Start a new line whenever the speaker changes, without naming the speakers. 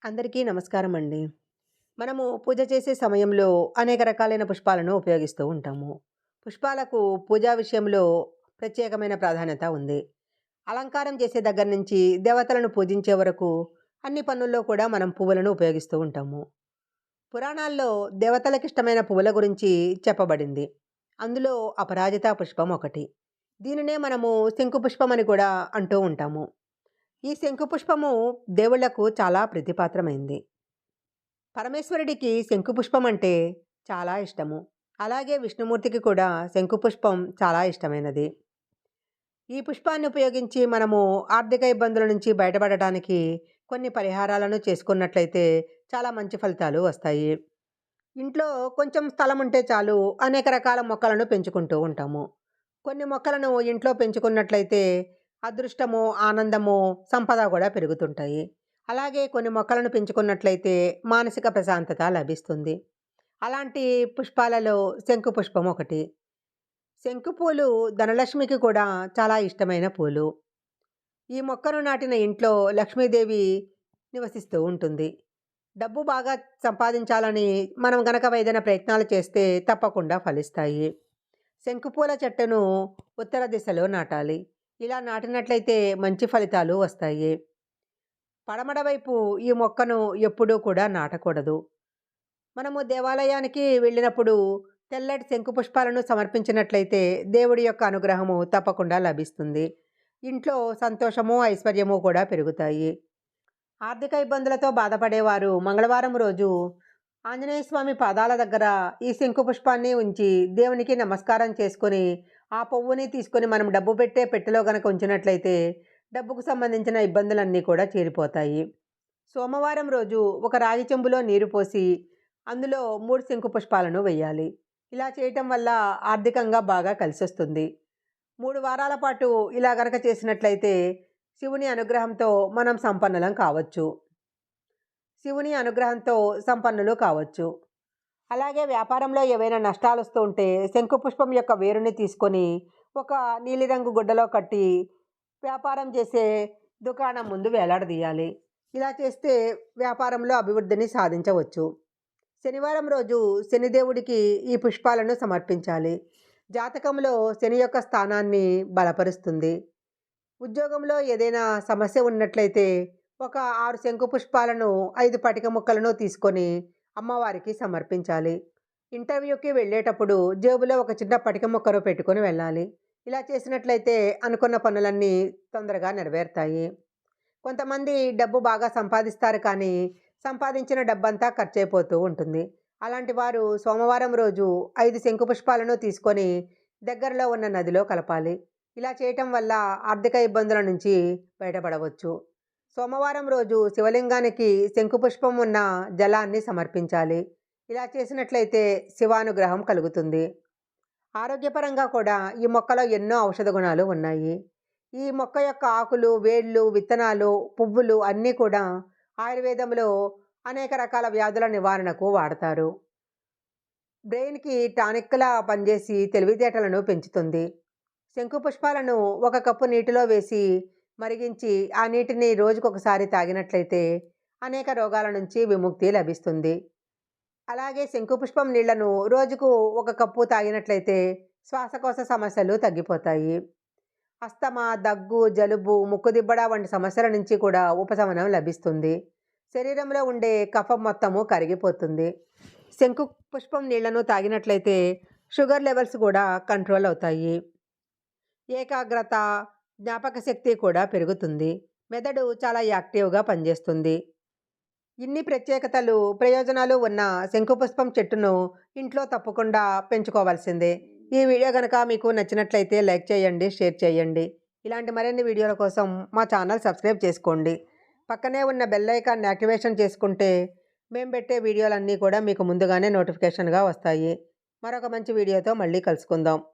అందరికీ నమస్కారం అండి. మనము పూజ చేసే సమయంలో అనేక రకాలైన పుష్పాలను ఉపయోగిస్తూ ఉంటాము. పుష్పాలకు పూజా విషయంలో ప్రత్యేకమైన ప్రాధాన్యత ఉంది. అలంకారం చేసే దగ్గర నుంచి దేవతలను పూజించే వరకు అన్ని పనుల్లో కూడా మనం పువ్వులను ఉపయోగిస్తూ ఉంటాము. పురాణాల్లో దేవతలకిష్టమైన పువ్వుల గురించి చెప్పబడింది. అందులో అపరాజిత పుష్పం ఒకటి. దీనినే మనము శంకు పుష్పం అని కూడా అంటూ ఉంటాము. ఈ శంకు పుష్పము దేవుళ్లకు చాలా ప్రీతిపాత్రమైంది. పరమేశ్వరుడికి శంకుపుష్పం అంటే చాలా ఇష్టము. అలాగే విష్ణుమూర్తికి కూడా శంకుపుష్పం చాలా ఇష్టమైనది. ఈ పుష్పాన్ని ఉపయోగించి మనము ఆర్థిక ఇబ్బందుల నుంచి బయటపడటానికి కొన్ని పరిహారాలను చేసుకున్నట్లయితే చాలా మంచి ఫలితాలు వస్తాయి. ఇంట్లో కొంచెం స్థలం ఉంటే చాలు అనేక రకాల మొక్కలను పెంచుకుంటూ ఉంటాము. కొన్ని మొక్కలను ఇంట్లో పెంచుకున్నట్లయితే అదృష్టము, ఆనందము, సంపద కూడా పెరుగుతుంటాయి. అలాగే కొన్ని మొక్కలను పెంచుకున్నట్లయితే మానసిక ప్రశాంతత లభిస్తుంది. అలాంటి పుష్పాలలో శంకు పుష్పం ఒకటి. శంకు పూలు ధనలక్ష్మికి కూడా చాలా ఇష్టమైన పూలు. ఈ మొక్కను నాటిన ఇంట్లో లక్ష్మీదేవి నివసిస్తూ ఉంటుంది. డబ్బు బాగా సంపాదించాలని మనం గనక ఏదైనా ప్రయత్నాలు చేస్తే తప్పకుండా ఫలిస్తాయి. శంకుపూల చెట్టును ఉత్తర దిశలో నాటాలి. ఇలా నాటినట్లయితే మంచి ఫలితాలు వస్తాయి. పడమర వైపు ఈ మొక్కను ఎప్పుడూ కూడా నాటకూడదు. మనము దేవాలయానికి వెళ్ళినప్పుడు తెల్లటి శంకు పుష్పాలను సమర్పించినట్లయితే దేవుడి యొక్క అనుగ్రహము తప్పకుండా లభిస్తుంది. ఇంట్లో సంతోషము, ఐశ్వర్యము కూడా పెరుగుతాయి. ఆర్థిక ఇబ్బందులతో బాధపడేవారు మంగళవారం రోజు ఆంజనేయ స్వామి పాదాల దగ్గర ఈ శంకు పుష్పాన్ని ఉంచి దేవునికి నమస్కారం చేసుకొని ఆ పువ్వుని తీసుకొని మనం డబ్బు పెట్టే పెట్టెలో గనక ఉంచినట్లయితే డబ్బుకు సంబంధించిన ఇబ్బందులన్నీ కూడా తీరిపోతాయి. సోమవారం రోజు ఒక రాగి చెంబులో నీరు పోసి అందులో 3 శంకు పుష్పాలను వేయాలి. ఇలా చేయటం వల్ల ఆర్థికంగా బాగా కలిసొస్తుంది. 3 వారాల పాటు ఇలా గనక చేసినట్లయితే శివుని అనుగ్రహంతో మనం సంపన్నులం కావచ్చు. శివుని అనుగ్రహంతో సంపన్నులు కావచ్చు. అలాగే వ్యాపారంలో ఏవైనా నష్టాలొస్తూ ఉంటే శంకు పుష్పం యొక్క వేరుని తీసుకొని ఒక నీలిరంగు గుడ్డలో కట్టి వ్యాపారం చేసే దుకాణం ముందు వేలాడదీయాలి. ఇలా చేస్తే వ్యాపారంలో అభివృద్ధిని సాధించవచ్చు. శనివారం రోజు శనిదేవుడికి ఈ పుష్పాలను సమర్పించాలి. జాతకంలో శని యొక్క స్థానాన్ని బలపరుస్తుంది. ఉద్యోగంలో ఏదైనా సమస్య ఉన్నట్లయితే ఒక 6 శంకు పుష్పాలను 5 పటిక ముక్కలను తీసుకొని అమ్మవారికి సమర్పించాలి. ఇంటర్వ్యూకి వెళ్ళేటప్పుడు జేబులో ఒక చిన్న పటిక ముక్కను పెట్టుకొని వెళ్ళాలి. ఇలా చేసినట్లయితే అనుకున్న పనులన్నీ తొందరగా నెరవేరుతాయి. కొంతమంది డబ్బు బాగా సంపాదిస్తారు కానీ సంపాదించిన డబ్బంతా ఖర్చయిపోతూ ఉంటుంది. అలాంటి వారు సోమవారం రోజు 5 శంకు పుష్పాలను తీసుకొని దగ్గరలో ఉన్న నదిలో కలపాలి. ఇలా చేయటం వల్ల ఆర్థిక ఇబ్బందుల నుంచి బయటపడవచ్చు. సోమవారం రోజు శివలింగానికి శంకుపుష్పం ఉన్న జలాన్ని సమర్పించాలి. ఇలా చేసినట్లయితే శివానుగ్రహం కలుగుతుంది. ఆరోగ్యపరంగా కూడా ఈ మొక్కలో ఎన్నో ఔషధ గుణాలు ఉన్నాయి. ఈ మొక్క యొక్క ఆకులు, వేళ్ళు, విత్తనాలు, పువ్వులు అన్నీ కూడా ఆయుర్వేదంలో అనేక రకాల వ్యాధుల నివారణకు వాడతారు. బ్రెయిన్‌కి టానిక్‌లా పనిచేసి తెలివితేటలను పెంచుతుంది. శంకు పుష్పాలను ఒక కప్పు నీటిలో వేసి మరిగించి ఆ నీటిని రోజుకొకసారి తాగినట్లయితే అనేక రోగాల నుంచి విముక్తి లభిస్తుంది. అలాగే శంకుపుష్పం నీళ్లను రోజుకు ఒక కప్పు తాగినట్లయితే శ్వాసకోశ సమస్యలు తగ్గిపోతాయి. అస్తమా, దగ్గు, జలుబు, ముక్కుదిబ్బడ వంటి సమస్యల నుంచి కూడా ఉపశమనం లభిస్తుంది. శరీరంలో ఉండే కఫం మొత్తము కరిగిపోతుంది. శంకు పుష్పం నీళ్లను తాగినట్లయితే షుగర్ లెవెల్స్ కూడా కంట్రోల్ అవుతాయి. ఏకాగ్రత, జ్ఞాపక శక్తి కూడా పెరుగుతుంది. మెదడు చాలా యాక్టివ్‌గా పనిచేస్తుంది. ఇన్ని ప్రత్యేకతలు, ప్రయోజనాలు ఉన్న శంకుపుష్పం చెట్టును ఇంట్లో తప్పకుండా పెంచుకోవాల్సిందే. ఈ వీడియో గనక మీకు నచ్చినట్లయితే లైక్ చేయండి, షేర్ చేయండి. ఇలాంటి మరిన్ని వీడియోల కోసం మా ఛానల్ సబ్స్క్రైబ్ చేసుకోండి. పక్కనే ఉన్న బెల్ ఐకాన్ని యాక్టివేషన్ చేసుకుంటే మేము పెట్టే వీడియోలన్నీ కూడా మీకు ముందుగానే నోటిఫికేషన్‌గా వస్తాయి. మరొక మంచి వీడియోతో మళ్ళీ కలుసుకుందాం.